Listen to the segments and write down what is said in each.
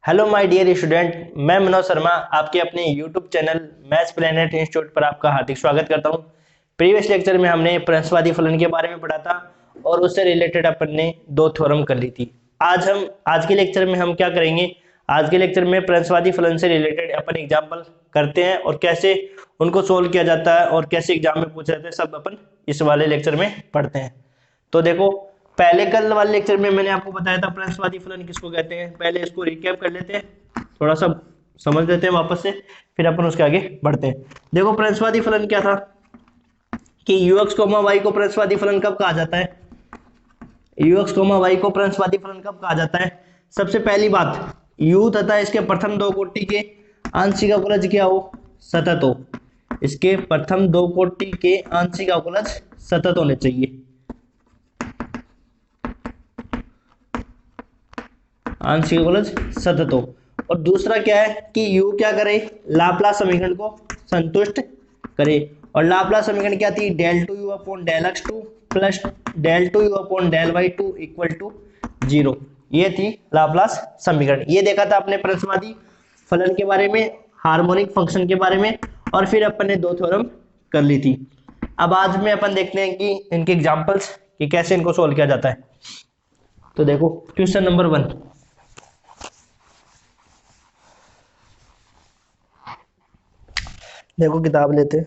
Hello my dear student, मैं मनोज शर्मा आपके अपने YouTube channel maths planet institute पर आपका हार्दिक स्वागत करता हूं। प्रीवियस लेक्चर में हमने प्रश्नवादी फलन के बारे में पढ़ा था और उससे रिलेटेड अपन ने दो थ्योरम कर ली थी। आज के लेक्चर में हम क्या करेंगे? आज के लेक्चर में प्रश्नवादी फलन से रिलेटेड अपन एग्जाम्पल करते हैं और कैसे उनको सोल्व किया जाता है और कैसे एग्जाम में पूछा जाता है, सब अपन इस वाले लेक्चर में पढ़ते हैं। तो देखो, पहले कल वाले लेक्चर में मैंने आपको बताया था प्रश्नवादी फलन किसको कहते हैं। पहले इसको रिकैप कर लेते हैं, थोड़ा सा समझ लेते हैं वापस से, फिर अपन उसके आगे बढ़ते हैं। देखो, प्रश्नवादी फलन क्या था कि ux, y को प्रश्नवादी फलन कब कहा जाता है? ux, y को प्रश्नवादी फलन कब कहा जाता है? सबसे पहली बात, u तथा इसके प्रथम दो कोटि के आंशिक अवकलज क्या हो? सतत हो। इसके प्रथम दो कोटि के आंशिक अवकलज सतत होने चाहिए। आंशिक अवकलज सतत हो। और दूसरा क्या है कि u क्या करे? लाप्लास समीकरण को संतुष्ट करे। और लाप्लास समीकरण क्या थी? Del two u upon del x two plus del two u upon del y two equal to 0। ये थी लाप्लास समीकरण। ये देखा था अपने प्रश्नवादी फलन के बारे में, हार्मोनिक फंक्शन के बारे में, और फिर अपन ने दो थ्योरम कर ली थी। अब आज में अपन देखते हैं कि इनके एग्जाम्पल्स कि कैसे इनको सोल्व किया जाता है। तो देखो, क्वेश्चन नंबर 1। देखो, किताब लेते हैं।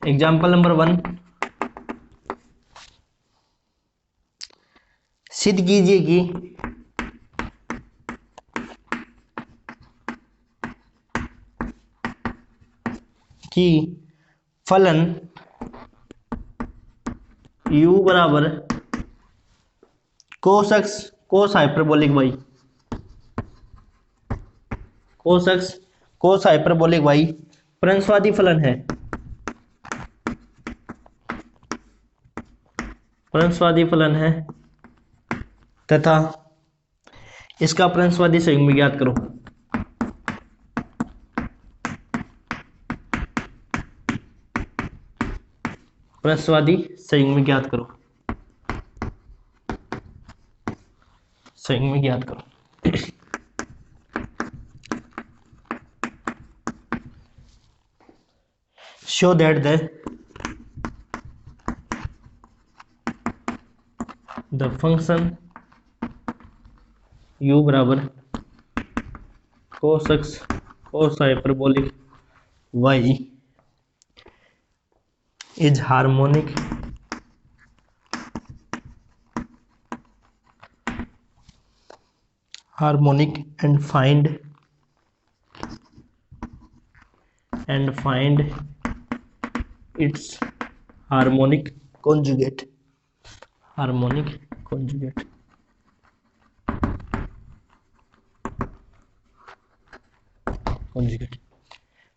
एग्जाम्पल नंबर 1, सिद्ध कीजिए कि फलन u बराबर cos x cos hyperbolic y, cos x cos hyperbolic y प्रश्नवादी फलन है। प्रश्नवादी फलन है तथा इसका प्रश्नवादी संयुग्म ज्ञात करो। प्रश्नवादी संयुग्म ज्ञात करो। संयुग्म ज्ञात करो। show that the function u बराबर cos x cos hyperbolic y is harmonic and find its harmonic conjugate। Harmonic conjugate.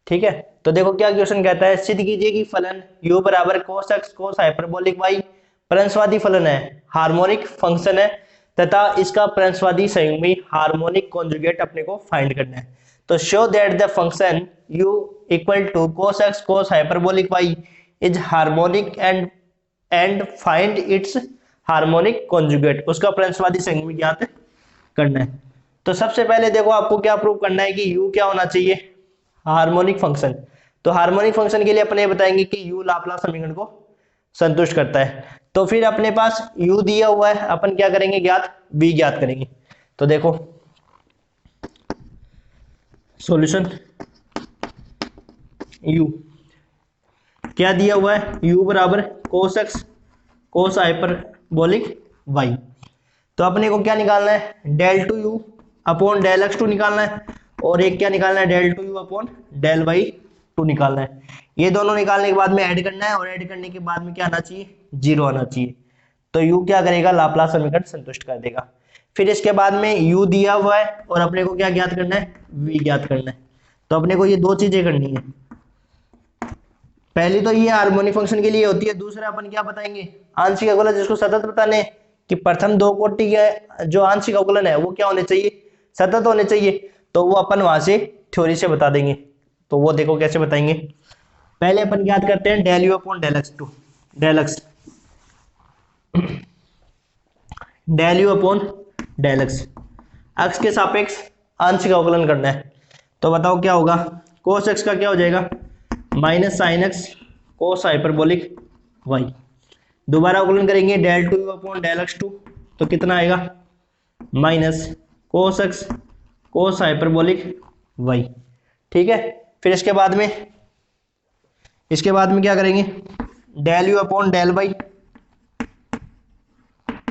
ठीक है, तो देखो क्या क्वेश्चन कहता है। सिद्ध कीजिए कि फलन u बराबर cos x cos hyperbolic y प्रश्नवादी फलन है, हार्मोनिक फंक्शन है तथा इसका प्रश्नवादी संयुग्मी हार्मोनिक कॉन्जुगेट अपने को फाइंड करना है। तो show that the function u equal to cos x cos hyperbolic y is harmonic and find its harmonic conjugate. उसका प्रश्नवादी संयुग्मी ज्ञात करना है। तो सबसे पहले देखो, आपको क्या प्रूव करना है कि u क्या होना चाहिए? Harmonic function. तो हार्मोनिक फंक्शन के लिए अपने बताएंगे कि u लाप्लास समीकरण को संतुष्ट करता है। तो फिर अपने पास u दिया हुआ है, अपन क्या करेंगे? ज्ञात v ज्ञात करेंगे। तो देखो सॉल्यूशन, u क्या दिया हुआ है? u बराबर cos x cos hyperbolic y। तो अपने को क्या निकालना है? Del two u upon del x two निकालना है, और एक क्या निकालना है? Del two u upon del y two निकालना है। ये दोनों निकालने के बाद में ऐड करना है, और ऐड करने के बाद में क्या आना चाहिए? 0 आना चाहिए। तो u क्या करेगा? लाप्लास समीकरण संतुष्ट कर देगा। फिर इसके बाद में u दिया हुआ है और अपने को क्या ज्ञात करना है? v ज्ञात करना है। तो अपने को ये दो चीजें करनी है। पहली तो ये हार्मोनिक फंक्शन के लिए होती है, दूसरा अपन क्या बताएंगे? आंशिक अवकलज, जिसको सतत बताने कि प्रथम दो कोटि के जो आंशिक अवकलन है वो क्या होने चाहिए? सतत होने चाहिए। तो वो अपन वहां से थ्योरी से बता देंगे। तो वो देखो कैसे बताएंगे। पहले अपन ज्ञात करते हैं del u upon del x two. Del x, del u upon del x, x के सापेक्ष आंशिक अवकलन करना है। तो बताओ क्या होगा, कोस एक्स का क्या हो जाएगा, minus sine x cos hyperbolic y. दोबारा अवकलन करेंगे del two u upon del x two, तो कितना आएगा, minus cos x cos hyperbolic y. ठीक है, फिर इसके बाद में क्या करेंगे, del u upon del y,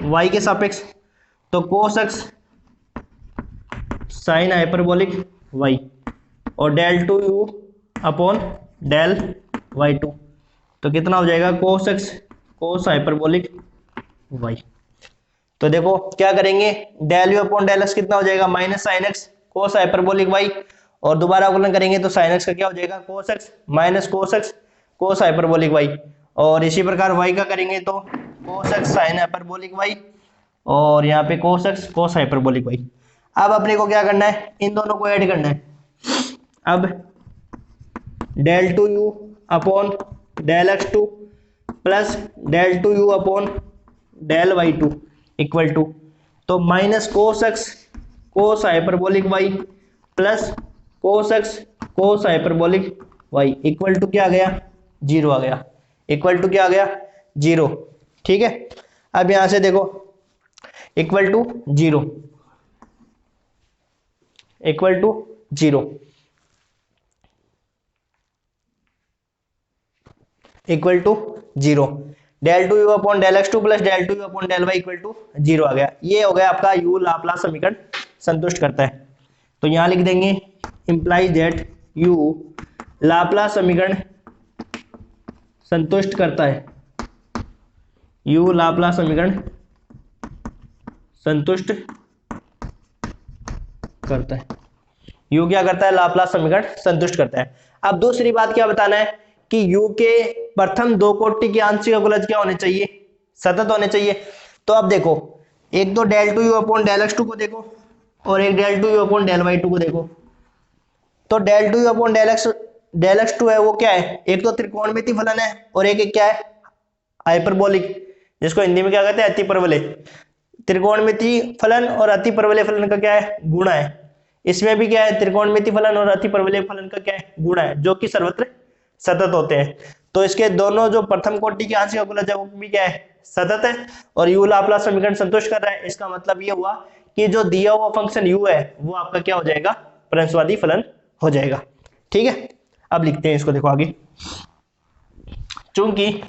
y के सापेक्ष, तो cos x sine hyperbolic y, और del two u upon del y two, तो कितना हो जाएगा, cos x cos hyperbolic y. तो देखो क्या करेंगे, del u upon del x कितना हो जाएगा, minus sine x cos hyperbolic y, और दोबारा अवकलन करेंगे तो साइन एक्स का क्या हो जाएगा, cos x minus cos x cos hyperbolic y, और इसी प्रकार वाई का करेंगे तो cos x sine hyperbolic y, और यहाँ पे cos x cos hyperbolic y. अब अपने को क्या करना है, इन दोनों को ऐड करना है। अब del two u upon del x two plus del two u upon del y two equal to, तो minus cos x cos hyperbolic y plus cos x cos hyperbolic y equal to क्या आ गया, zero आ गया, equal to क्या आ गया, zero. ठीक है, अब यहां से देखो equal to zero, equal to zero, equal to zero, del two u upon del x two plus del two u upon del y equal to zero आ गया। ये हो गया आपका यू लाप्लास समीकरण संतुष्ट करता है। तो यहां लिख देंगे इंप्लाइज दैट यू लाप्लास समीकरण संतुष्ट करता है, यू लाप्लास समीकरण संतुष्ट करता है, यू क्या करता है, लाप्लास समीकरण संतुष्ट करता है। अब दूसरी बात क्या बताना है कि यू के प्रथम दो कोटि के आंशिक अवकलज क्या होने चाहिए, सतत होने चाहिए। तो अब देखो, एक तो del two u upon del x two को देखो और एक del two u upon del y two को देखो। तो del two u upon del x two है वो क्या है, एक तो त्रिकोणमिति फलन है और एक क्या है, हाइपरबोलिक, जिसको हिंदी में क्या कहते हैं, अतिपरवलय। त्रिकोणमिति फलन और अतिपरवलय फलन का क्या है, गुणा है। इसमें भी क्या है, त्रिकोणमिति फलन और अतिपरवलय फलन का क्या है, गुणा है, जो कि सर्वत्र सतत होते हैं। तो इसके दोनों जो प्रथम कोटि के आंशिक अवकलज है वो भी क्या है, सतत है, और यू लाप्लास समीकरण संतुष्ट कर रहा है। इसका मतलब ये हुआ कि जो दिया हुआ फंक्शन यू है वो आपका क्या हो जाएगा, प्रंशवादी फलन हो जाएगा। ठीक है, अब लिखते हैं इसको, देखो आगे, चूंकि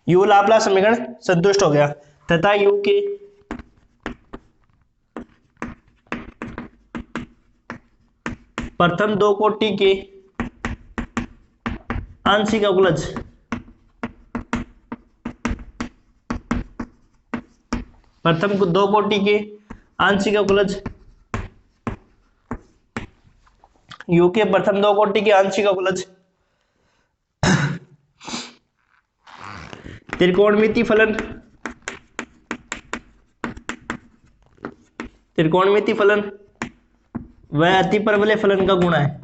यू लाप्लास समीकरण संतुष्ट हो गया तथा यू के प्रथम दो कोटि के आंशिक अवकलज प्रथम दो कोटि के आंशिक अवकलज यू के प्रथम दो कोटि के आंशिक अवकलज त्रिकोणमिति फलन वह अतिपरवलय फलन का गुणा है,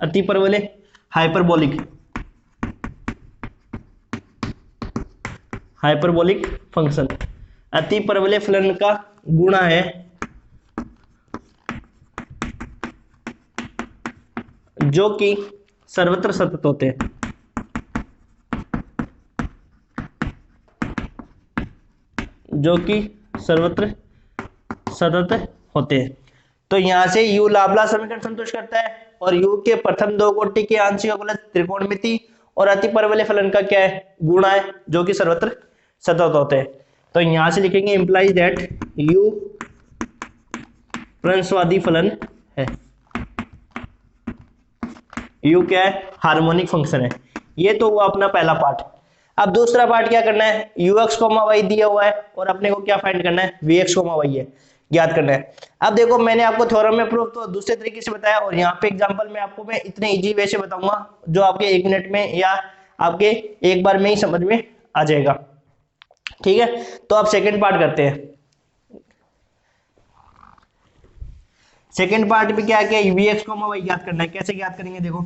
अतिपरवलय हाइपरबोलिक फंक्शन अतिपरवलय फलन का गुणा है, जो कि सर्वत्र सतत होते हैं, जो कि सर्वत्र सतत होते हैं। तो यहां से यू लाप्लास समीकरण संतुष्ट करता है और यू के प्रथम दो कोटि के आंशिक अवकलज त्रिकोणमिति और अतिपरवलय फलन का क्या है, गुणा है, जो कि सर्वत्र सतत होते हैं। तो यहां से लिखेंगे इंप्लाइज दैट यू प्रंशवादी फलन है, यू क्या है, हार्मोनिक फंक्शन है। ये तो हुआ अपना पहला पार्ट। अब दूसरा पार्ट क्या करना है, यू एक्स कोमा वाई दिया हुआ है और अपने को क्या फाइंड करना है, वी एक्स कोमा वाई है, ज्ञात करना है। अब देखो मैंने आपको थ्योरम में प्रूफ तो दूसरे तरीके से बताया और यहाँ पे एग्जांपल में आपको मैं इतने इजी वे से बताऊंगा जो आपके 1 मिनट में या आपके एक बार में ही समझ में आ जाएगा। ठीक है, तो अब सेकेंड पार्ट करते हैं। सेकेंड पार्ट पे क्या क्या वी एक्स कॉमा वाई ज्ञात करना है। कैसे ज्ञात करेंगे देखो,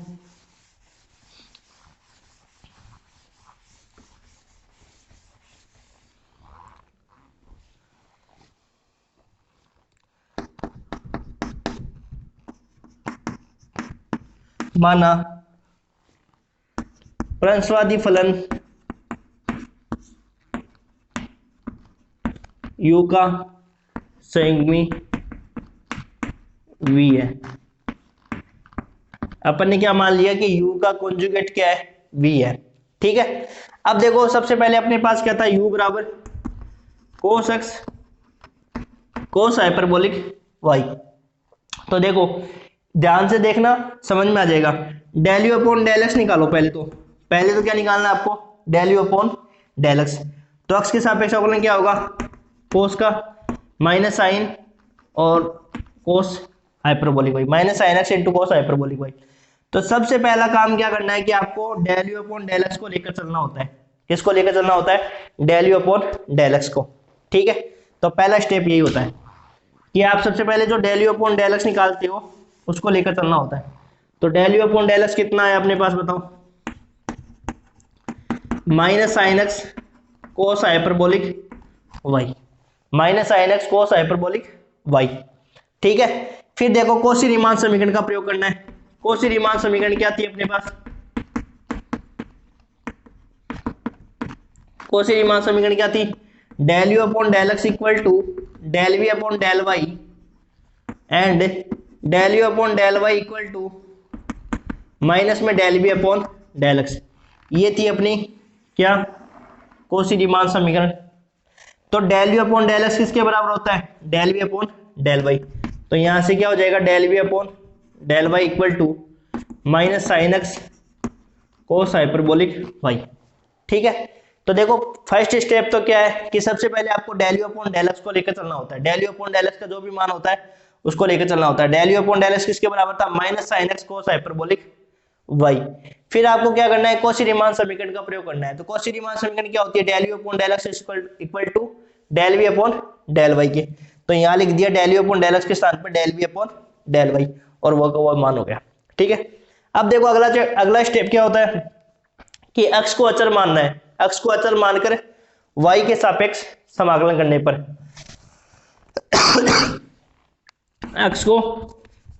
माना प्रंसवादी फलन u का संयुग्मी v है। अपन ने क्या मान लिया कि u का कॉन्जुगेट क्या है, v है। ठीक है, अब देखो सबसे पहले अपने पास क्या था, u बराबर कोस x कोस हाइपरबोलिक y। तो देखो ध्यान से देखना, समझ में आ जाएगा। Del u upon del x निकालो पहले तो क्या निकालना है आपको, del u upon del x. तो एक्स के सापेक्ष अवकलन क्या होगा, कोस का माइनस साइन और cos hyperbolic y, minus sine x into cos hyperbolic y. तो सबसे पहला काम क्या करना है कि आपको del u upon del x को लेकर चलना होता है। किसको लेकर चलना होता है, del u upon del x को। ठीक है, तो पहला स्टेप यही होता है कि आप सबसे पहले जो del u upon del x निकालते हो उसको लेकर चलना होता है। तो del u upon del x कितना है अपने पास बताओ, minus sine x cos hyperbolic y, minus sine x cos hyperbolic y. ठीक है, फिर देखो कौशी रीमान समीकरण का प्रयोग करना है। कौशी रीमान समीकरण क्या थी अपने पास, कौशी रीमान समीकरण क्या थी, del u upon del x equal to del v upon del y and del u upon del y equal to minus में del v upon del x. ये थी अपनी क्या, कौशी रीमान समीकरण। तो del u upon del x किसके बराबर होता है, del v upon del y. तो यहां से क्या हो जाएगा, del v upon del y equal to minus sine x cos hyperbolic y. ठीक है, तो देखो फर्स्ट स्टेप तो क्या है कि सबसे पहले आपको del u upon del x को लेकर चलना होता है। Del u upon del x का जो भी मान होता है उसको लेकर चलना होता है। Del u upon del x किसके बराबर था, minus sine x cos hyperbolic y. फिर आपको क्या करना है, कौशी रीमान समीकरण का प्रयोग करना है। तो कौशी रीमान समीकरण क्या होती है, del u upon del x equal to del v upon del y के। तो यहाँ लिख दिया del u upon del x के स्थान पर del v upon del y और वो का वो मान हो गया। ठीक है, अब देखो अगला स्टेप क्या होता है कि x को अचर मानना है। x को अचर मानकर y के सापेक्ष समाकलन करने पर x को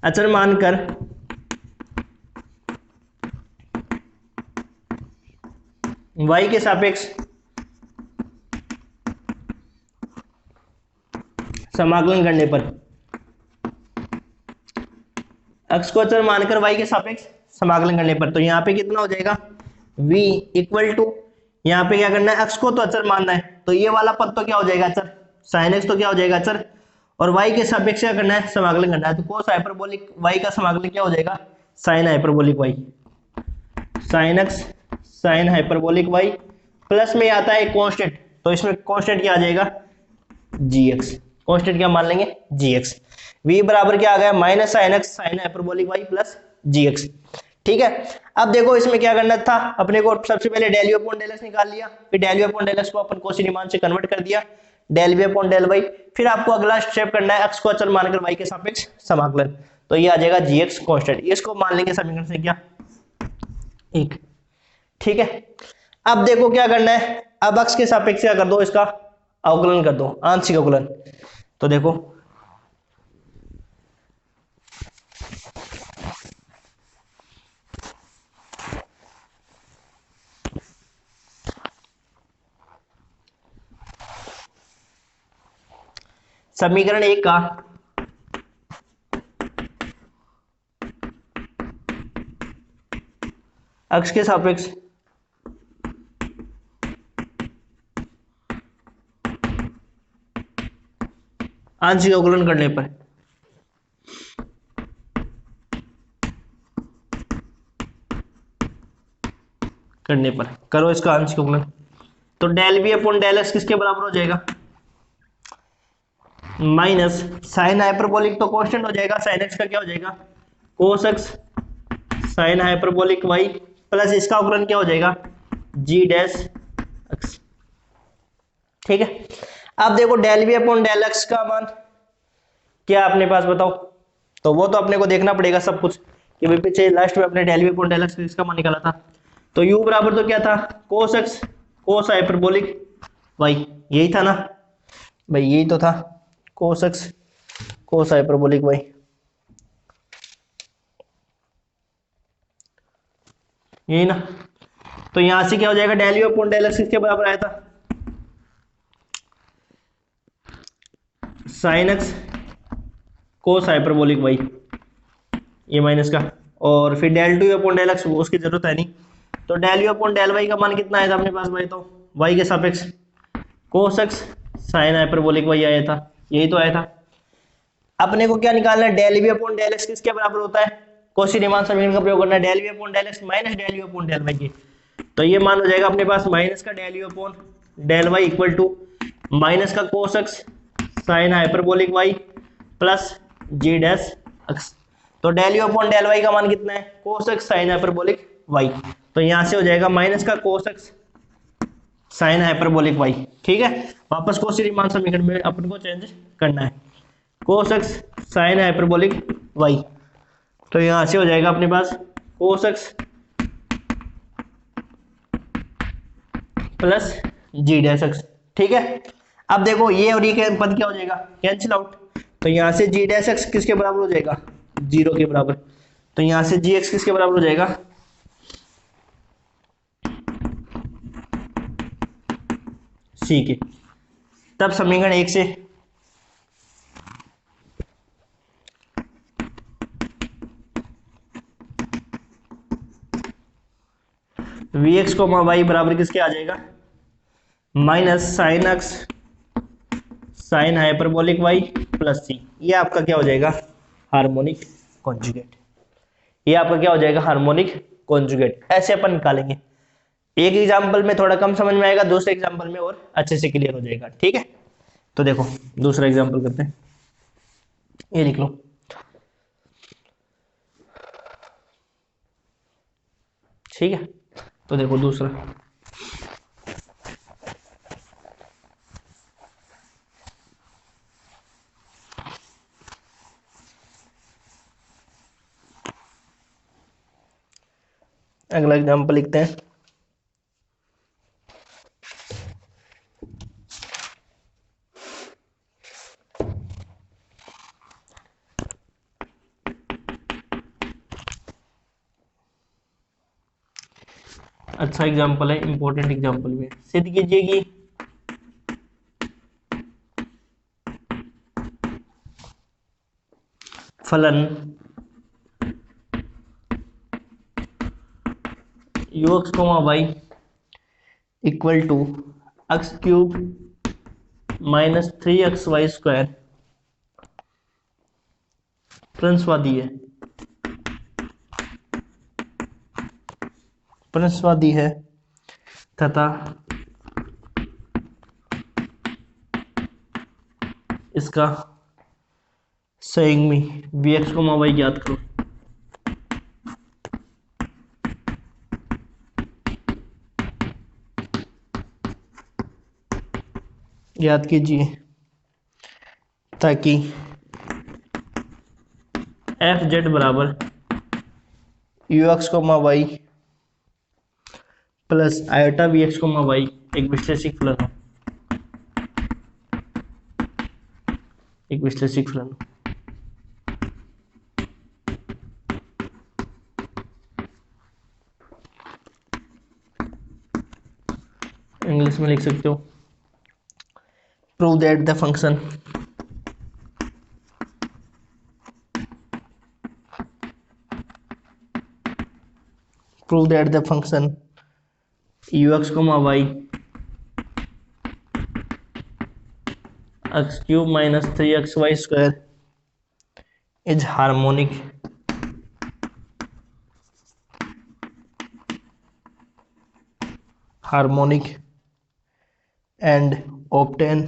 अचर मानकर y के सापेक्ष समाकलन करने पर, x को अचर मानकर y के सापेक्ष समाकलन करने पर, तो यहाँ पे कितना हो जाएगा, v इक्वल टू, यहाँ पे क्या करना है, x को तो अचर मानना है तो ये वाला पद तो क्या हो जाएगा अचर, sin x तो क्या हो जाएगा अचर, और y के सापेक्ष क्या करना है, समाकलन करना है। तो cos हाइपरबोलिक y का समाकलन क्या हो जाएगा, sin hyperbolic y, sin x sin hyperbolic y plus में आता है कांस्टेंट, तो इसमें कांस्टेंट क्या आ जाएगा, gx। कांस्टेंट क्या मान लेंगे, gx। v बराबर क्या आ गया, minus sine x sine hyperbolic y plus gx। ठीक है, अब देखो इसमें क्या करना था अपने को, सबसे पहले del u upon del x निकाल लिया, फिर del u upon del x को अपन कौशी रीमान से कन्वर्ट कर दिया del v upon del y. फिर आपको अगला स्टेप करना है x को अचर मानकर y के सापेक्ष समाकलन, तो ये आ जाएगा gx कांस्टेंट, इसको मान लेंगे समीकरण संख्या 1। ठीक है, अब देखो क्या करना है, अब x के सापेक्ष क्या कर दो, इसका अवकलन कर दो, आंशिक अवकलन। तो देखो समीकरण 1 का x के सापेक्ष आंशिक अवकलन करने पर करो इसका आंशिक अवकलन, तो del v upon del x किसके बराबर हो जाएगा, माइनस साइन हाइपरबोलिक तो कांस्टेंट हो जाएगा, साइन एक्स का क्या हो जाएगा, cos x sine hyperbolic y plus इसका अवकलन क्या हो जाएगा, जी डैश एक्स। ठीक है, अब देखो del v upon del x का मान क्या अपने पास बताओ, तो वो तो अपने को देखना पड़ेगा सब कुछ कि भाई पीछे लास्ट में अपने del v upon del x इसका मान निकाला था। तो u बराबर तो क्या था, cos x cos hyperbolic y, यही था ना भाई, यही तो था cos x cos hyperbolic y. यही ना। तो यहां से क्या हो जाएगा, del u upon del x किसके बराबर आया था, sine x cos hyperbolic y, ये माइनस का। और फिर del two u upon del x उसकी जरूरत है नहीं। तो del u upon del y का मान कितना आया था अपने पास भाई, तो वाई के सापेक्ष cos x sine hyperbolic y आया था, यही तो आया था। अपने को क्या निकालना है, del v upon del x किसके बराबर होता है, कौशी रीमान समीकरण का प्रयोग करना है, del v upon del x minus del u upon del y के। तो ये मान हो जाएगा अपने पास माइनस का del u upon del y equal to minus का cos x sine hyperbolic y plus g dash x. तो del u upon del y का मान कितना है, cos x sine hyperbolic y. तो यहां से हो जाएगा माइनस का cos x sine hyperbolic y. ठीक है, वापस कौशी रीमान समीकरण में अपन को चेंज करना है, cos x sine hyperbolic y. तो यहां से हो जाएगा अपने पास cos x plus g dash x. ठीक है, अब देखो ये और ये के पद क्या हो जाएगा, कैंसिल आउट। तो यहां से जी डैश एक्स किसके बराबर हो जाएगा, 0 के बराबर। तो यहां से जी एक्स किसके बराबर हो जाएगा, सी के। तब समीकरण 1 से वी एक्स को वाई बराबर किसके आ जाएगा, minus sine x sine hyperbolic y plus c. ये आपका क्या हो जाएगा, हार्मोनिक कॉन्जुगेट। ये आपका क्या हो जाएगा, हार्मोनिक कॉन्जुगेट। ऐसे अपन निकालेंगे। एक एग्जांपल में थोड़ा कम समझ में आएगा, दूसरे एग्जांपल में और अच्छे से क्लियर हो जाएगा। ठीक है, तो देखो दूसरा एग्जांपल करते हैं, ये लिख लो। ठीक है, तो देखो दूसरा, अगला एग्जांपल लिखते हैं। अच्छा एग्जांपल है, इंपॉर्टेंट एग्जांपल भी है। सिद्ध कीजिए कि फलन u x comma y equal to x cube minus 3xy² प्रंसवादी है, प्रंसवादी है तथा इसका संयुग्मी वी एक्स कोमा वाई ज्ञात करो। याद कीजिए ताकि एफ जेड बराबर u x comma y plus iota v x comma y एक विश्लेषिक फलन हो, एक विश्लेषिक फलन हो। इंग्लिश में लिख सकते हो, prove that the function prove that the function ux comma y x cube minus 3xy² is harmonic and obtain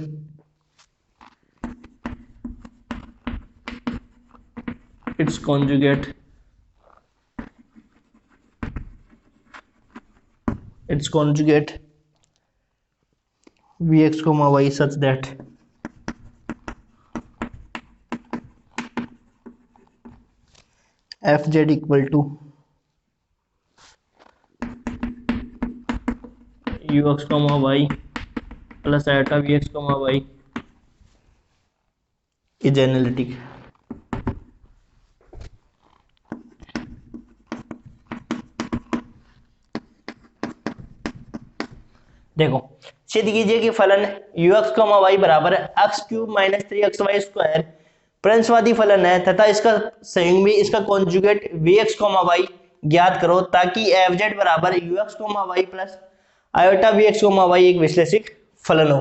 its conjugate vx comma y such that f z equal to u x comma y plus iota v x comma y is analytic. देखो सिद्ध कीजिए कि फलन u x comma y बराबर है x cube minus 3xy square प्रंसवादी फलन है तथा इसका संयुग्मी इसका conjugate v x comma y ज्ञात करो ताकि एफ जेड बराबर u x comma y plus iota v x comma y एक विश्लेषिक फलन हो।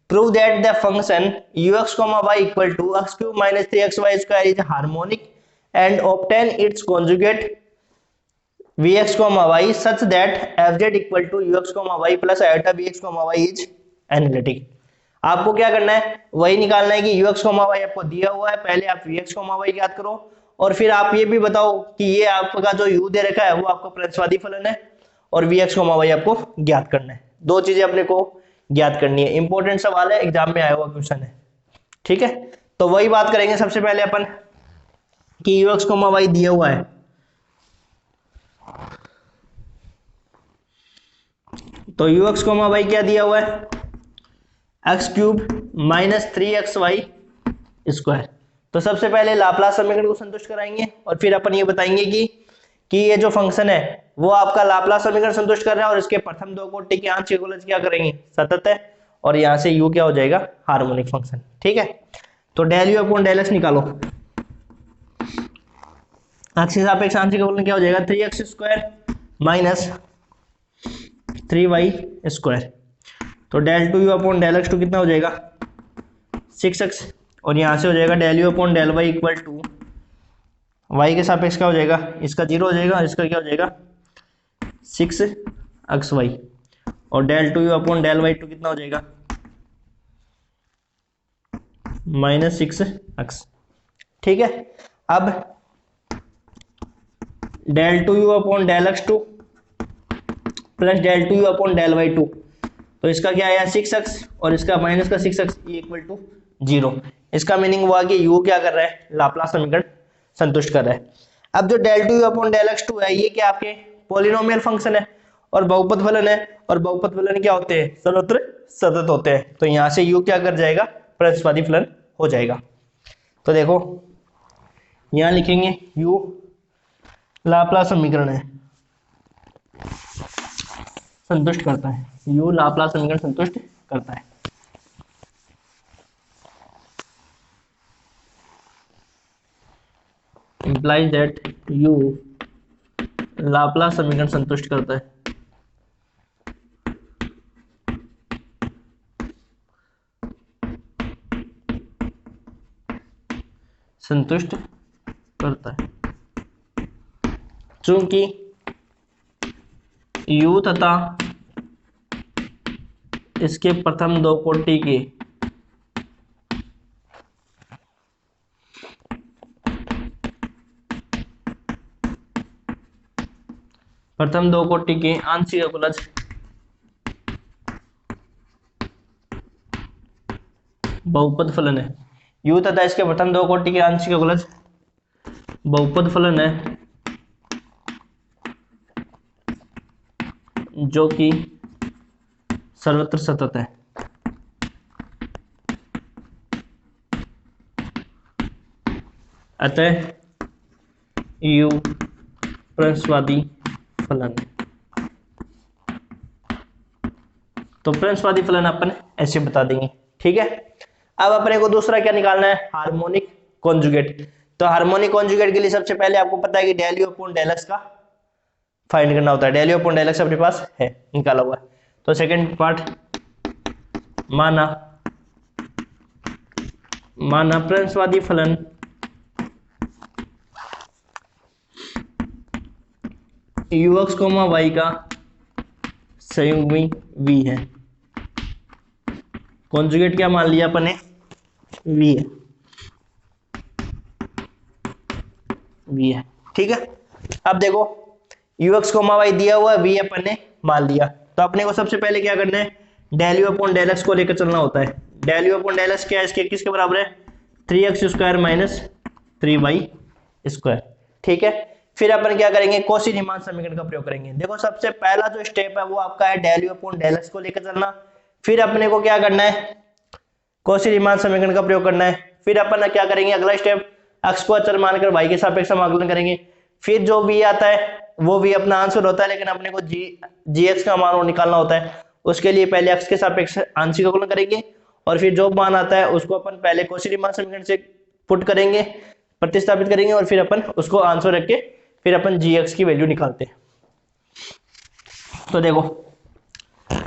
Prove that the function u x comma y equal to x cube minus 3xy square is harmonic and obtain its conjugate vx comma y such that fz equal to ux comma y plus iota bx comma y is analytic। आपको क्या करना है, वही निकालना है कि ux comma y आपको दिया हुआ है, पहले आप vx comma y ज्ञात करो और फिर आप ये भी बताओ कि ये आपका जो u दे रखा है वो आपका प्रंसवादी फलन है और vx comma y आपको ज्ञात करना है। दो चीजें अपने को ज्ञात करनी है, इंपॉर्टेंट सवाल है, एग्जाम में आया हुआ क्वेश्चन है। ठीक है, तो वही बात करेंगे सबसे पहले अपन कि ux comma y दिया हुआ है, तो ux कॉमा वाई क्या दिया हुआ है x cube minus 3xy square. तो सबसे पहले लाप्लास समीकरण को संतुष्ट कराएंगे और फिर अपन ये बताएंगे कि ये जो फंक्शन है वो आपका लाप्लास समीकरण संतुष्ट कर रहा है और इसके प्रथम दो कोटि के आंशिक अवकलज क्या करेंगे सतत है और यहां से u क्या हो जाएगा हार्मोनिक फंक्शन। ठीक है, तो del u upon del x निकालो, एक्स के सापेक्ष आंशिक अवकलन क्या हो जाएगा 3x square minus 3y square. तो del two u upon del x two कितना हो जाएगा 6x और यहां से हो जाएगा del u upon del y equal to y के सापेक्ष क्या हो जाएगा, इसका 0 हो जाएगा, इसका क्या हो जाएगा 6xy और del two u upon del y two कितना हो जाएगा माइनस 6x। ठीक है, अब del two u upon del x two plus del two u upon del y two, तो इसका क्या आया 6x और इसका माइनस का 6x इक्वल टू 0। इसका मीनिंग हुआ कि u क्या कर रहा है लाप्लास समीकरण संतुष्ट कर रहा है। अब जो del two u upon del x two है ये क्या आपके पॉलिनोमियल फंक्शन है और बहुपद फलन है और बहुपद फलन क्या होते हैं सर्वत्र सतत होते हैं, तो यहां से u क्या कर जाएगा प्रंसवादी फलन हो जाएगा। तो देखो यहां लिखेंगे u लाप्लास समीकरण है संतुष्ट करता है, u लाप्लास समीकरण संतुष्ट करता है। implies that u लाप्लास समीकरण संतुष्ट करता है। संतुष्ट करता है चूंकि u तथा इसके प्रथम दो कोटि के आंशिक अवकलज बहुपद फलन है। u तथा इसके प्रथम दो कोटि के आंशिक अवकलज बहुपद फलन है जो कि सर्वत्र सतत है। अतः u प्रंसवादी फलन। तो प्रंसवादी फलन अपन ऐसे बता देंगे। ठीक है, अब अपने को दूसरा क्या निकालना है हार्मोनिक कॉन्जुगेट। तो हार्मोनिक कॉन्जुगेट के लिए सबसे पहले आपको पता है कि del u upon del x का फाइंड करना होता है। Del u upon del x अपने पास है निकाला हुआ है। तो सेकंड पार्ट माना प्रंसवादी फलन ux कोमा y का संयुग्मी v है। कॉन्जुगेट क्या मान लिया अपन ने v है। ठीक है, अब देखो ux कोमा y दिया हुआ v अपन ने मान लिया, तो अपने को सबसे पहले क्या करना है del u upon del x को लेकर चलना होता है। Del u upon del x क्या है इसके किसके बराबर है 3x square minus 3y square. ठीक है, फिर अपन क्या करेंगे, कॉची रीमान समीकरण का प्रयोग करेंगे। देखो सबसे पहला जो स्टेप है वो आपका है del u upon del x को लेकर चलना। फिर अपने को क्या करना है, कॉची रीमान समीकरण का प्रयोग करना है। फिर अपन क्या करेंगे, अगला स्टेप एक्स को अचर मानकर वाई के सापेक्ष समाकलन करेंगे। फिर जो भी आता है वो भी अपना आंसर होता है, लेकिन अपने को जी एक्स का मान निकालना होता है। उसके लिए पहले एक्स के सापेक्ष आंशिक अवकलन करेंगे और फिर जो मान आता है उसको अपन पहले कॉची रीमान समीकरण से पुट करेंगे, प्रतिस्थापित करेंगे और फिर अपन उसको आंसर रख के फिर अपन जी एक्स की वैल्यू निकालते हैं। तो देखो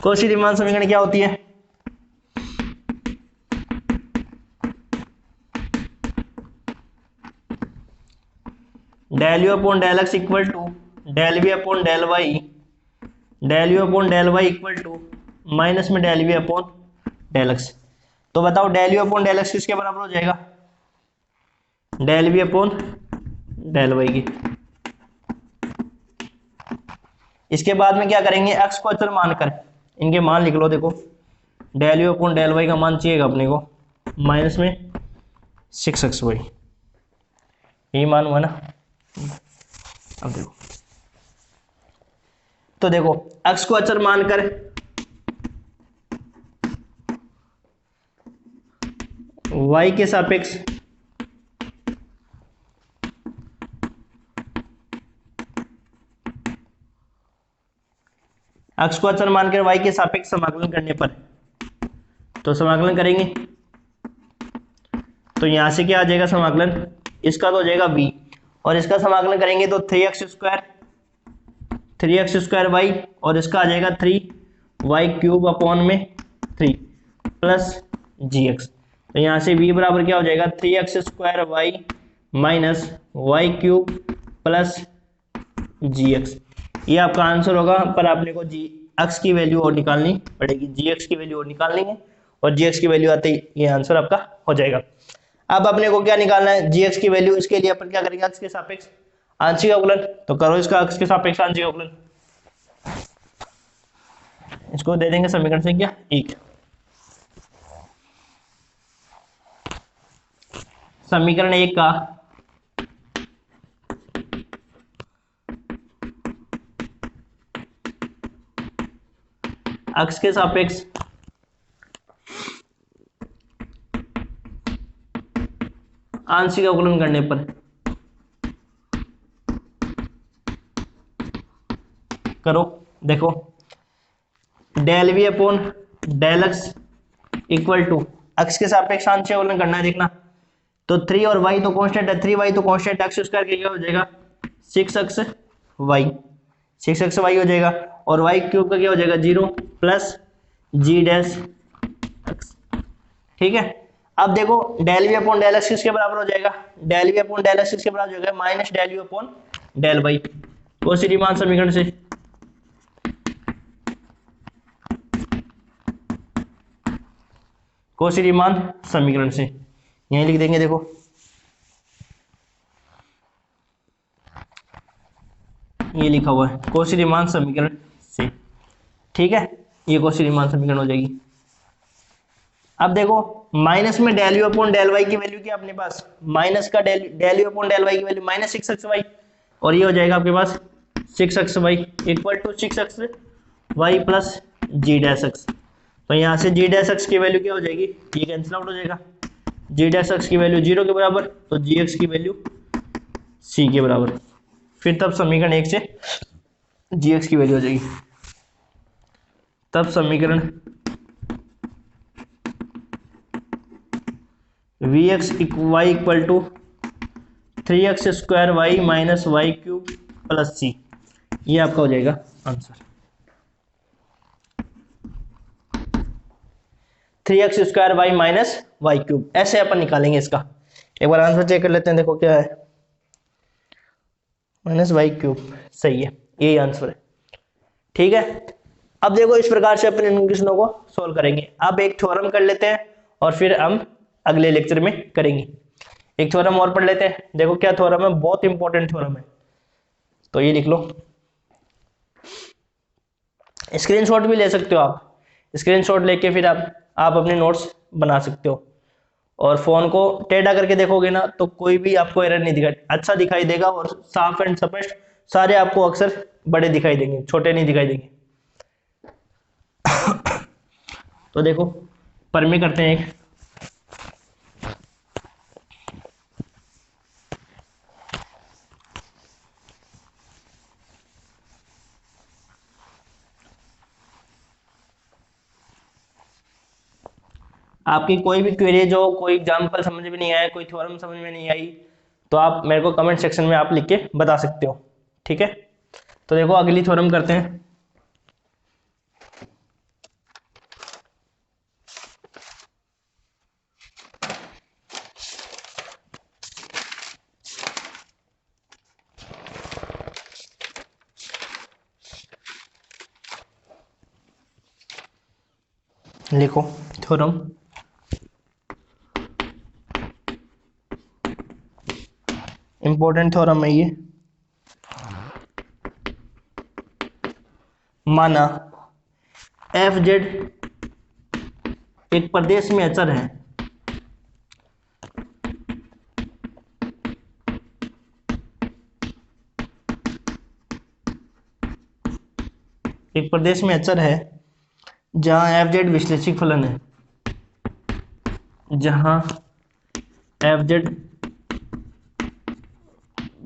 कॉची रीमान समीकरण क्या होती है, del u upon del x equal to del v upon del y, del u upon del y equal to minus में del v upon del x. तो बताओ del u upon del x किसके बराबर हो जाएगा, del v upon del y की। इसके बाद में क्या करेंगे, एक्स को अचर मानकर इनके मान लिख लो। देखो del u upon del y का मान चाहिएगा अपने को माइनस में 6xy, यही मान हुआ ना। अब देखो तो देखो x को अचर मानकर y के सापेक्ष x को अचर मानकर y के सापेक्ष समाकलन करने पर, तो समाकलन करेंगे तो यहां से क्या आ जाएगा समाकलन, इसका तो हो जाएगा b और इसका समाकलन करेंगे तो 3x स्क्वायर y और इसका आ जाएगा 3y क्यूब अपॉन में 3 प्लस gx। तो यहाँ से b बराबर क्या हो जाएगा, 3x square y minus y cube plus gx। ये आपका आंसर होगा, पर आपने को gx की वैल्यू और निकालनी पड़ेगी, gx की वैल्यू और निकालनी है और gx की वैल्यू आते ही ये आंसर आपका हो जाएगा। अब अपने को क्या निकालना है, gx की वैल्यू। इसके लिए अपन क्या करेंगे, x के सापेक्ष आंशिक अवकलन। तो करो इसका x के सापेक्ष आंशिक अवकलन, इसको दे देंगे समीकरण संख्या 1। समीकरण 1 का x के सापेक्ष आंशिक अवकलन करने पर करो। देखो del v upon del x equal to x के सापेक्ष आंशिक अवकलन करना है। देखना तो 3 और y तो कांस्टेंट है, 3y तो कांस्टेंट, एक्स स्क्वायर के क्या हो जाएगा 6xy हो जाएगा और y क्यूब का क्या हो जाएगा 0 प्लस g डैश एक्स। ठीक है, अब देखो del v upon del x किसके बराबर हो जाएगा, del v upon del x किसके बराबर हो जाएगा, minus del u upon del y, Cauchy Riemann समीकरण से। कॉची रीमान समीकरण से यहीं लिख देंगे। देखो ये लिखा हुआ है कॉची रीमान समीकरण से। ठीक है, ये कॉची रीमान समीकरण हो जाएगी। अब देखो माइनस में del u upon del y की वैल्यू क्या अपने पास, माइनस का del u upon del y की वैल्यू माइनस 6xy और ये हो जाएगा आपके पास 6xy equal to 6xy plus g dash x. तो यहाँ से जी डैश एक्स की वैल्यू क्या हो जाएगी, ये कैंसिल आउट हो जाएगा, जी डैश एक्स की वैल्यू 0 के बराबर, तो जी एक्स की वैल्यू c के बराबर। फिर तब समीकरण 1 से जी एक्स की वैल्यू हो जाएगी। तब समीकरण v x y equal to 3x square y minus y cube plus c, ये आपका हो जाएगा answer. 3x square y minus y cube, ऐसे अपन निकालेंगे इसका। एक बार आंसर चेक कर लेते हैं। देखो क्या है, माइनस वाई क्यूब, सही है, यही आंसर है। ठीक है, अब देखो इस प्रकार से अपन इन क्वेश्चनों को सोल्व करेंगे। अब एक थ्योरम कर लेते हैं और फिर हम अगले लेक्चर में करेंगे। एक थ्योरम और पढ़ लेते हैं। देखो क्या थ्योरम है, बहुत इंपॉर्टेंट थ्योरम है, तो ये लिख लो। स्क्रीनशॉट भी ले सकते हो आप, स्क्रीनशॉट लेके फिर आप अपने नोट्स बना सकते हो। और फोन को टेढ़ा करके देखोगे ना तो कोई भी आपको एरर नहीं दिखाई, अच्छा दिखाई देगा और साफ एंड स्पष्ट सारे आपको अक्षर बड़े दिखाई देंगे, छोटे नहीं दिखाई देंगे। तो देखो पर में करते हैं एक। आपकी कोई भी क्वेरी जो कोई एग्जांपल समझ में नहीं आया, कोई थ्योरम समझ में नहीं आई, तो आप मेरे को कमेंट सेक्शन में आप लिख के बता सकते हो, ठीक है। तो देखो अगली थ्योरम करते हैं। लिखो थ्योरम, इंपॉर्टेंट थ्योरम है ये। माना एफ जेड एक प्रदेश में अचर है, एक प्रदेश में अचर है जहां एफ जेड विश्लेषिक फलन है, जहां एफ जेड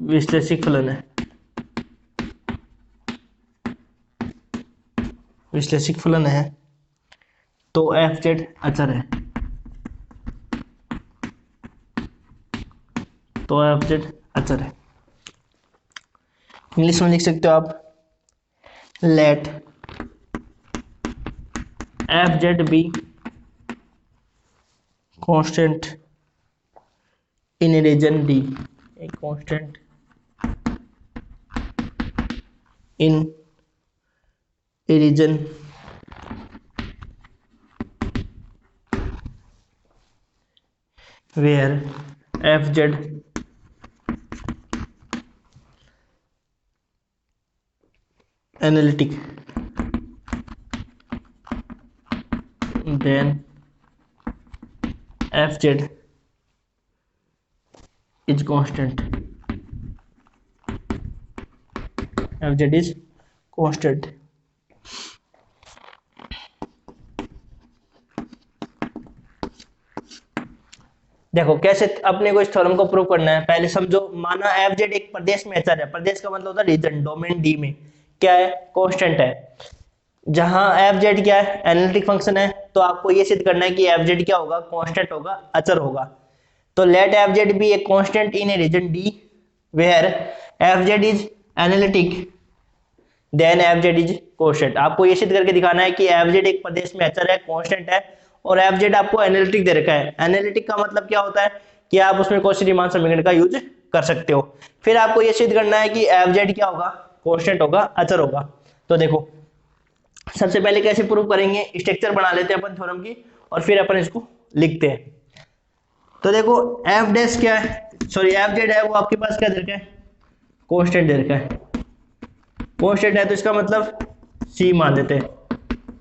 विश्लेषिक फलन है, विश्लेषिक फलन है, तो एफ जेड अचर है, तो एफ जेड अचर है। इंग्लिश में लिख सकते हो आप, let f z b constant in region D, एक constant in region where fz analytic then fz is constant, fz is constant। देखो कैसे अपने को इस थ्योरम को प्रूव करना है, पहले समझो। माना एफ जेड एक प्रदेश में अचर है, प्रदेश का मतलब होता है रीजन, डोमेन डी में क्या है, कांस्टेंट है। जहां एफ जेड क्या है, एनालिटिक फंक्शन है, तो आपको ये सिद्ध करना है कि एफ जेड क्या होगा, कांस्टेंट होगा, अचर होगा। तो let f z be a constant in a region D where f z is analytic then f z is constant. आपको ये सिद्ध करके दिखाना है कि एफ जेड एक प्रदेश में अचर है, कांस्टेंट है, और एफ जेड आपको एनालिटिक दे रखा है। एनालिटिक का मतलब क्या होता है कि आप उसमें कौशी रीमान समीकरण का यूज कर सकते हो। फिर आपको ये सिद्ध करना है कि एफ जेड क्या होगा, कांस्टेंट होगा, अचर होगा। तो देखो सबसे पहले कैसे प्रूव करेंगे, स्ट्रक्चर बना लेते हैं अपन थ्योरम की और फिर अपन इसको लिखते हैं। तो देखो एफ डैश क्या है, सॉरी एफ जेड है, वो आपके पास क्या दे रखा है, कांस्टेंट दे रखा है। कांस्टेंट है तो इसका मतलब सी मान लेते हैं,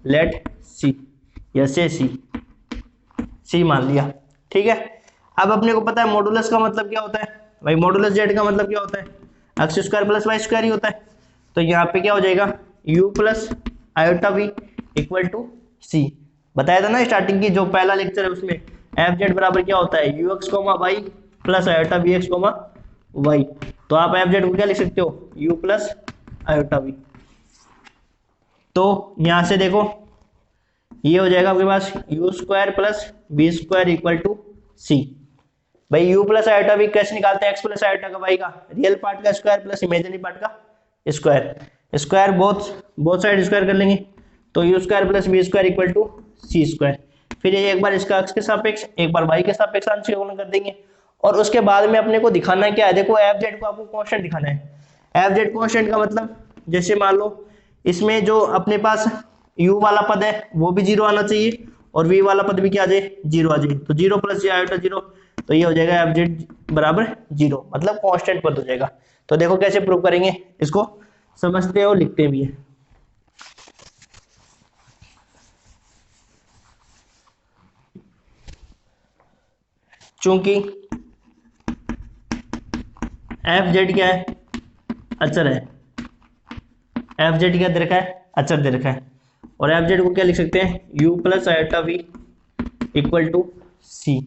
लेट सी या से सी मान लिया, ठीक है। अब अपने को पता है मॉडुलस का मतलब क्या होता है, भाई मॉडुलस जेड का मतलब क्या होता है, x square plus y square ही होता है। तो यहाँ पे क्या हो जाएगा, u plus iota v equal to c. बताया था ना स्टार्टिंग की जो पहला लेक्चर है उसमें, एफ जेड बराबर क्या होता है, u x comma y plus iota v x comma y. तो आप एफ जेड को क्या लिख सकते हो, u प्लस आयोटा वी। तो यहां से देखो ये हो जाएगा आपके पास u square plus b square equal to c. भाई u प्लस आयोटा वी कैसे निकालते हैं, एक्स प्लस आयोटा का वाई का रियल पार्ट का स्क्वायर प्लस इमेजिनरी पार्ट का square, square both side square कर लेंगे। तो u square plus b square equal to c square. फिर ये एक बार इसका एक्स के सापेक्ष एक बार वाई के सापेक्ष आंशिक अवकलन कर देंगे। और उसके बाद में अपने को दिखाना क्या है, देखो एफ जेड को आपको कांस्टेंट दिखाना है। एफ जेड कांस्टेंट का मतलब जैसे मान लो इसमें जो अपने पास u वाला पद है वो भी जीरो आना चाहिए और v वाला पद भी क्या आ जाए, जीरो आ जाए। तो जीरो प्लस आयोटा जीरो, तो ये हो जाएगा एफ जेड बराबर जीरो, मतलब कांस्टेंट पद हो जाएगा। तो देखो कैसे प्रूव करेंगे इसको, समझते हो लिखते भी है। चूंकि एफ जेड क्या है, अचर है, एफ जेड क्या दे रखा है, अचर दे रखा है, और एफ जेड को क्या लिख सकते हैं, u plus iota v equal to c.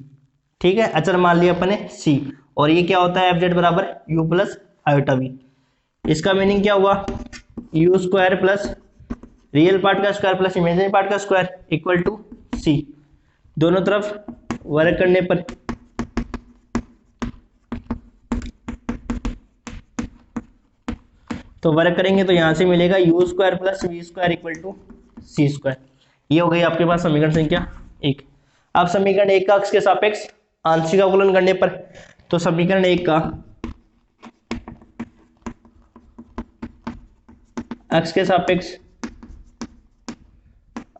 ठीक है, अचर मान लिया अपने c, और ये क्या होता है, एफ जेड बराबर u प्लस आयोटा वी। इसका मीनिंग क्या हुआ, u square plus real part का स्क्वायर प्लस इमेजिनरी पार्ट का स्क्वायर इक्वल टू c। दोनों तरफ वर्क करने पर तो वर्क करेंगे तो यहां से मिलेगा u square plus v square equal to c square. ये हो गई आपके पास समीकरण संख्या 1। अब समीकरण 1 का अक्ष के सापेक्ष आंशिक अवकलन करने पर, तो समीकरण 1 का अक्ष के सापेक्ष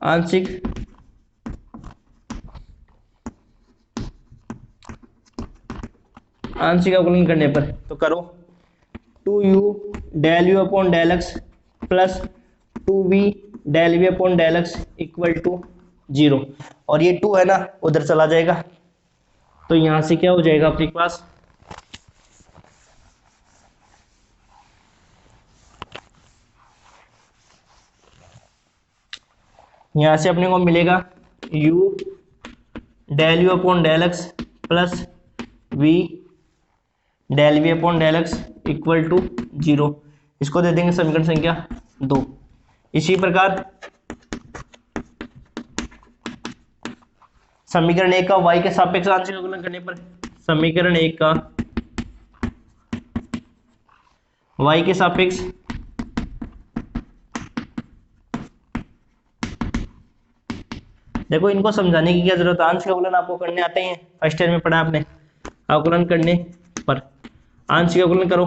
आंशिक अवकलन करने पर तो करो 2u del u upon del x plus 2v del v upon del x equal to 0, और ये 2 है ना उधर चला जाएगा, तो यहां से क्या हो जाएगा अपने पास, यहां से अपने को मिलेगा u del u upon del x plus v del v upon del x equal to 0। इसको दे देंगे समीकरण संख्या 2। इसी प्रकार समीकरण 1 का y के सापेक्ष आंशिक अवकलन करने पर, समीकरण 1 का y के सापेक्ष देखो इनको समझाने की क्या जरूरत है, आंशिक अवकलन आपको करने आते हैं, फर्स्ट ईयर में पढ़ा आपने। अवकलन करने पर आंशिक अवकलन करो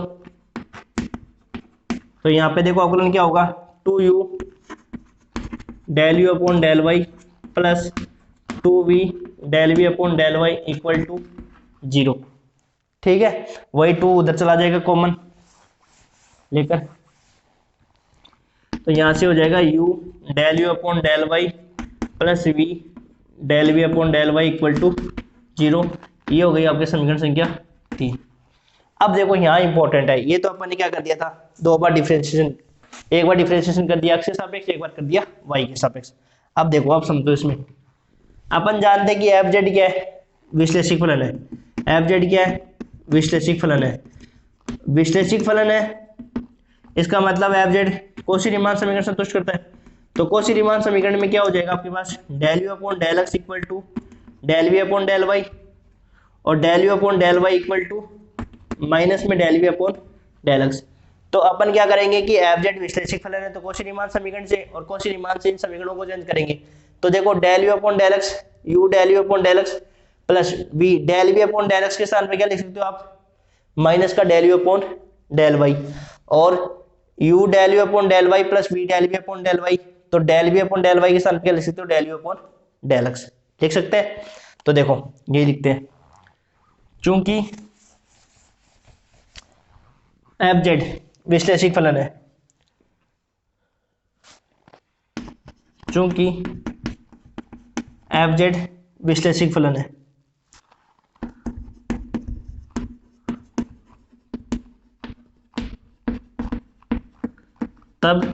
तो यहाँ पे देखो अवकलन क्या होगा, 2u del u upon del y plus 2v del v upon del y equal to 0। ठीक है, वही 2 उधर चला जाएगा कॉमन लेकर, तो यहाँ से हो जाएगा u del u upon del y plus v del v upon del y equal to 0। ये हो गई आपके समीकरण संख्या 3। अब देखो यहाँ इंपॉर्टेंट है, ये तो अपन ने क्या कर दिया था, 2 बार डिफरेंशिएशन, एक बार डिफरेंशिएशन कर दिया x के सापेक्ष, एक बार कर दिया y के सापेक्ष। अब देखो आप समझो, इसमें अपन जानते हैं कि एफ जेड क्या है, विश्लेषिक फलन है। एफ जेड क्या है, विश्लेषिक फलन है। विश्लेषिक फलन है इसका मतलब एफ जेड कौशी रीमान समीकरण संतुष्ट करता है। तो कौशी रीमान समीकरण में क्या हो जाएगा आपके पास, del u upon del x equal to del v upon del y, और del u upon del y equal to minus में del v upon del x. तो अपन क्या करेंगे कि एफ जेड विश्लेषिक फलन है तो कौशी रीमान समीकरण से और कौशी रीमान से इन समीकरणों को चेंज करेंगे। तो देखो del u upon del x, u del u upon del x plus v del v upon del x के स्थान पे क्या लिख सकते हो आप, माइनस का del u upon del y, और u del u upon del y plus v del v upon del y, तो del v upon del y के स्थान पे क्या लिख सकते हो, del u upon del x लिख सकते हैं। तो देखो ये लिखते हैं, चूंकि एफ जेड विश्लेषिक फलन है, चूंकि एफ जेड विश्लेषिक फलन है, तब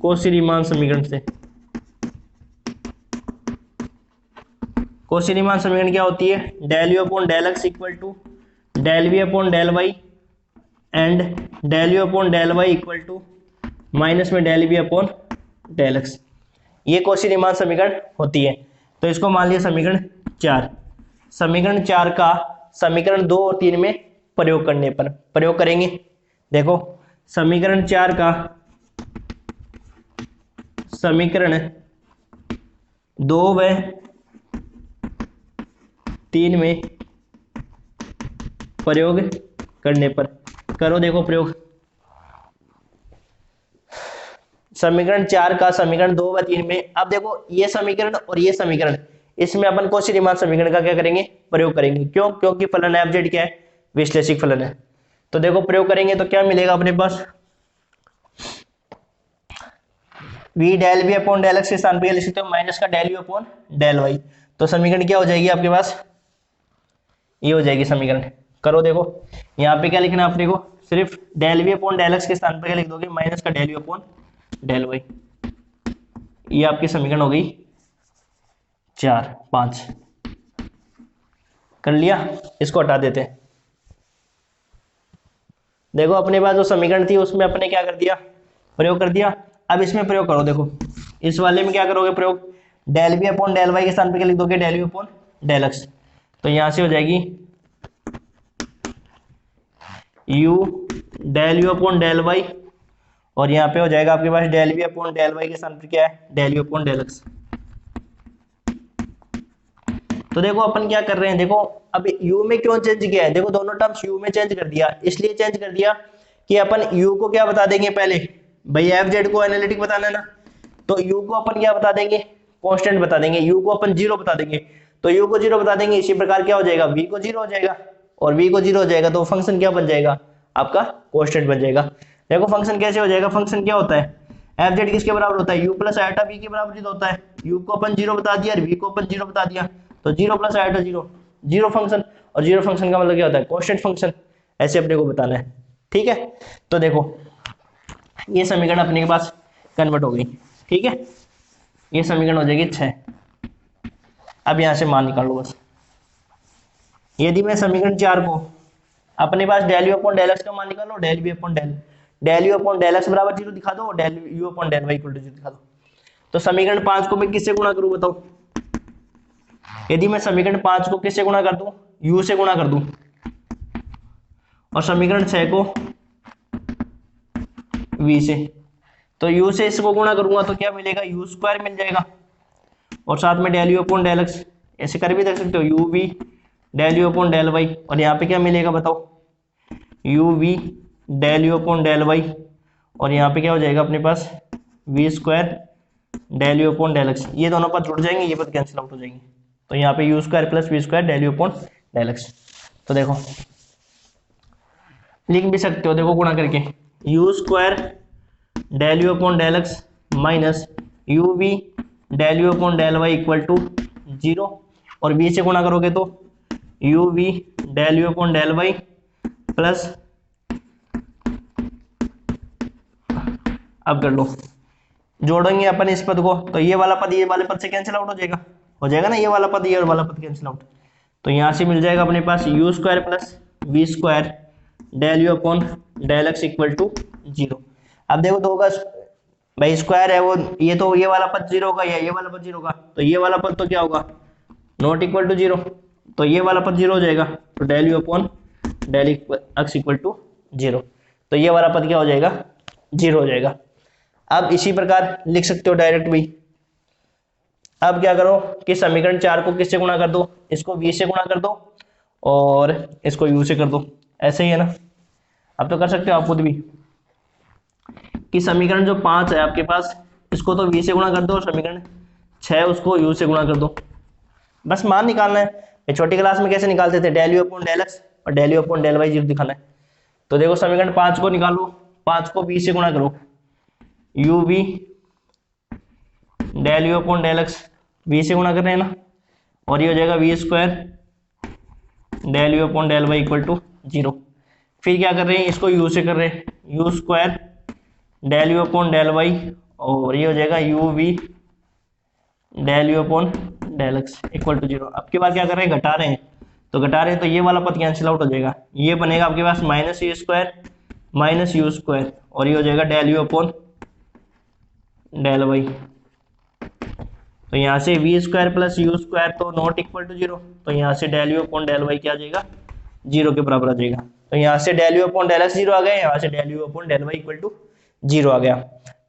कौशी रीमान समीकरण से, कौशी रीमान समीकरण क्या होती है, del u upon del x equal to del v upon del y and del u upon del y equal to minus में del v upon del x. ये कौशी रीमान समीकरण होती है। तो इसको मान लिया समीकरण 4। समीकरण 4 का समीकरण 2 और 3 में प्रयोग करने पर प्रयोग करेंगे। देखो समीकरण 4 का समीकरण 2 व 3 में प्रयोग करने पर करो, देखो प्रयोग। समीकरण 4 का समीकरण 2 व 3 में, अब देखो ये समीकरण और ये समीकरण, इसमें अपन कौशी रीमान समीकरण का क्या करेंगे, प्रयोग करेंगे। क्यों, क्योंकि फलन एफ जेड क्या है, विश्लेषिक फलन है। तो देखो प्रयोग करेंगे तो क्या मिलेगा अपने पास, v del v upon del x के स्थान पे लिख सकते हो माइनस का del u upon del y. तो समीकरण क्या हो जाएगी आपके पास, ये हो जाएगी समीकरण। करो देखो, यहाँ पे क्या लिखना है अपने को, सिर्फ del v upon del x के स्थान पे क्या लिख दोगे, माइनस का del v upon del y. ये आपकी समीकरण हो गई 4 5। कर लिया, इसको हटा देते हैं। देखो अपने पास जो समीकरण थी उसमें अपने क्या कर दिया, प्रयोग कर दिया। अब इसमें प्रयोग करो, देखो इस वाले में क्या करोगे प्रयोग, del v upon del y के स्थान पे क्या लिख दोगे, del v upon del x. तो यहां से हो जाएगी u del u upon del y, और यहाँ पे हो जाएगा आपके पास del v upon del y के स्थान पे क्या है, del u upon del x. तो देखो अपन क्या कर रहे हैं, देखो अब u में क्यों चेंज किया है, देखो दोनों टर्म्स u में चेंज कर दिया, इसलिए चेंज कर दिया कि अपन u को क्या बता देंगे पहले, भाई एफ जेड को एनालिटिक बताना है ना, तो u को अपन क्या बता देंगे, कांस्टेंट बता देंगे, u को अपन 0 बता देंगे, तो u को 0 बता देंगे। इसी प्रकार क्या हो जाएगा, v को 0 हो जाएगा, और v को 0 हो जाएगा तो फंक्शन क्या बन जाएगा, आपका कांस्टेंट बन जाएगा। देखो फंक्शन कैसे हो जाएगा, फंक्शन क्या होता है, एफ जेड किसके बराबर होता है, u प्लस आइटा v के बराबर ही तो होता है। u को अपन 0 बता दिया और v को अपन 0 बता दिया, तो 0 प्लस आइटा 0, 0 फंक्शन, और 0 फंक्शन का मतलब क्या होता है, कांस्टेंट फंक्शन। ऐसे अपने को बताना है, ठीक है। तो देखो ये समीकरण अपने के पास कन्वर्ट हो गई, ठीक है, ये समीकरण हो जाएगी 6। अब यहां से मान निकाल लो बस। यदि मैं समीकरण 4 को अपने पास del u upon del x का मान निकालो, del v upon del u upon del x बराबर 0 दिखा दो, del u upon del y equal to 0 दिखा दो। तो समीकरण 5 को मैं किससे गुणा करूं बताओ, यदि मैं समीकरण 5 को किससे गुणा कर दूं, u से गुणा कर दूं, और समीकरण 6 को v से, तो u से इसको गुणा करूंगा तो क्या मिलेगा, u स्क्वायर मिल जाएगा, और साथ में del u upon del x, ऐसे कर भी देख सकते हो, u v del u upon del y, और यहाँ पे क्या मिलेगा बताओ, u v del u upon del y, और यहाँ पे क्या हो जाएगा अपने पास v square del u upon del x. ये दोनों पद जुड़ जाएंगे, ये पद कैंसिल आउट हो जाएंगे, तो यहाँ पे u square plus v square del u upon del x. तो देखो लिख भी सकते हो, देखो गुणा करके, u square del u upon del x minus u v del u upon del y equal to 0, और v से गुणा करोगे तो u v del u upon del y plus, अब कर लो, जोड़ेंगे अपन इस पद को, तो ये वाला पद ये वाले पद से कैंसिल आउट हो जाएगा ना, ये वाला पद ये वाला पद कैंसिल आउट, तो यहाँ से मिल जाएगा अपने पास u square plus v square del u upon del x equal to 0। अब देखो दो का भाई स्क्वायर है वो, ये तो ये वाला पद 0 होगा, या ये वाला पद 0 होगा, तो ये वाला पद तो क्या होगा, नॉट इक्वल टू 0, तो ये वाला पद 0 हो जाएगा, तो del u upon del x equal to 0, तो ये वाला पद क्या हो जाएगा, 0 हो जाएगा। अब इसी प्रकार लिख सकते हो डायरेक्ट भी। अब क्या करो कि समीकरण 4 को किससे गुणा कर दो, इसको v से गुणा कर दो और इसको u से कर दो, ऐसे ही है ना। अब तो कर सकते हो आप खुद भी कि समीकरण जो 5 है आपके पास, इसको तो v से गुणा कर दो, और समीकरण 6 उसको u से गुणा कर दो, बस मान निकालना है। छोटी क्लास में कैसे निकालते थे, del u upon del x और del u upon del y 0 दिखाना है। तो देखो समीकरण 5 को निकालो, 5 को v से गुणा करो, u v del u upon del x, v से गुणा कर रहे हैं ना, और ये हो जाएगा v square del u upon del y equal to 0। फिर क्या कर रहे हैं, इसको u से कर रहे हैं, u square del u upon del y, और ये हो जाएगा u v del u upon del x equal to 0। अब के बाद क्या कर रहे हैं, घटा रहे हैं, तो घटा रहे हैं तो ये वाला पद कैंसिल आउट हो जाएगा, ये बनेगा आपके पास minus u square minus u square, और ये हो जाएगा del u upon del y. तो यहाँ से v square plus u square तो नॉट इक्वल टू 0, तो यहाँ से del u upon del y क्या आ जाएगा, 0 के बराबर आ जाएगा। तो यहाँ से del u upon del x 0 आ गया, यहाँ से del u upon del y equal to 0 आ गया,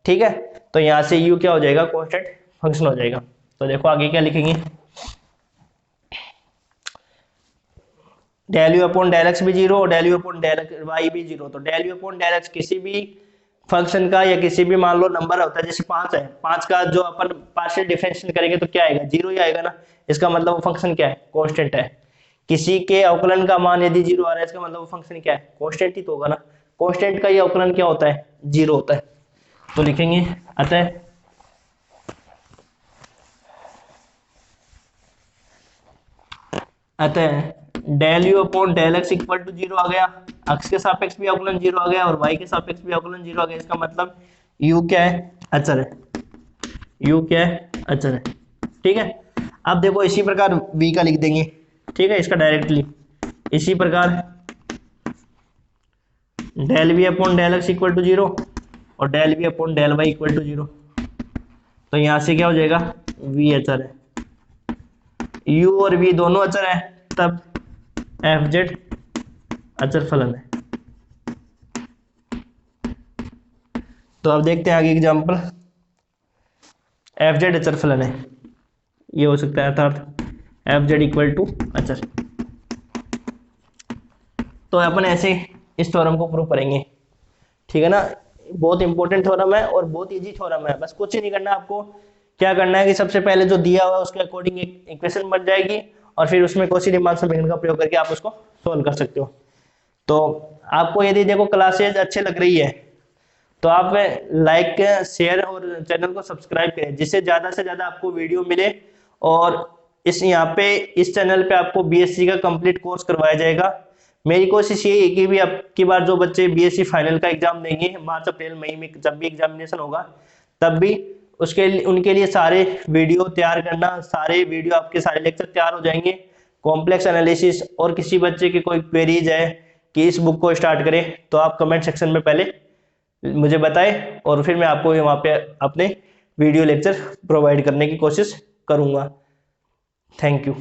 ठीक है। तो यहाँ से u क्या हो जाएगा, कांस्टेंट फंक्शन हो जाएगा। तो देखो आगे क्या लिखेंगे, del u upon del x भी 0 और del u upon del y भी 0। तो del u upon del x किसी भी फंक्शन का या किसी भी मान लो नंबर होता है, जैसे 5 है, 5 का जो अपन पार्शियल डिफरेंशियल करेंगे तो क्या आएगा, 0 ही आएगा ना। इसका मतलब वो फंक्शन क्या है, कांस्टेंट है। किसी के अवकलन का मान यदि 0 आ रहा है, इसका मतलब वो फंक्शन क्या है, कांस्टेंट ही तो होगा ना। कांस्टेंट का ये अवकलन क्या होता है, 0 होता है। तो लिखेंगे अतः del u upon del x equal to 0 आ गया, एक्स के सापेक्ष भी अवकलन 0 आ गया और वाई के सापेक्ष भी अवकलन 0 आ गया। इसका मतलब यू क्या है, अचर है, यू क्या है, अचर है। ठीक है, अब देखो इसी प्रकार v का लिख देंगे, ठीक है, इसका डायरेक्टली इसी प्रकार del v upon del x equal to 0 और del v upon del y equal to 0। तो यहां से क्या हो जाएगा, v अचर है, u और v दोनों अचर है, तब एफ जेड अचर फलन है। तो अब देखते हैं आगे एग्जांपल, एफ जेड अचर फलन है, ये हो सकता है अर्थात एफ जेड इक्वल टू अचर। तो अपन ऐसे इस थ्योरम को प्रूव करेंगे, ठीक है ना। बहुत इंपॉर्टेंट थ्योरम है और बहुत इजी थ्योरम है, बस कुछ ही नहीं करना आपको। क्या करना है कि सबसे पहले जो दिया हुआ है उसके अकॉर्डिंग एक इक्वेशन बन जाएगी और फिर उसमें कॉची-रीमान समीकरण का प्रयोग करके आप उसको सोल्व कर सकते हो। तो आपको यदि देखो क्लासेज अच्छे लग रही है तो आप लाइक शेयर और चैनल को सब्सक्राइब करें, जिससे ज्यादा से ज्यादा आपको वीडियो मिले। और इस यहाँ पे इस चैनल पे आपको बीएससी का कंप्लीट कोर्स करवाया जाएगा। मेरी कोशिश ये है कि भी अब की बार जो बच्चे बीएससी फाइनल का एग्जाम देंगे मार्च अप्रैल मई में जब भी एग्जामिनेशन होगा, तब भी उनके लिए सारे वीडियो तैयार करना, सारे वीडियो आपके सारे लेक्चर तैयार हो जाएंगे। कॉम्प्लेक्स एनालिसिस और किसी बच्चे की कोई क्वेरीज है कि इस बुक को स्टार्ट करें तो आप कमेंट सेक्शन में पहले मुझे बताएं और फिर मैं आपको वहाँ पे अपने वीडियो लेक्चर प्रोवाइड करने की कोशिश करूँगा। Thank you.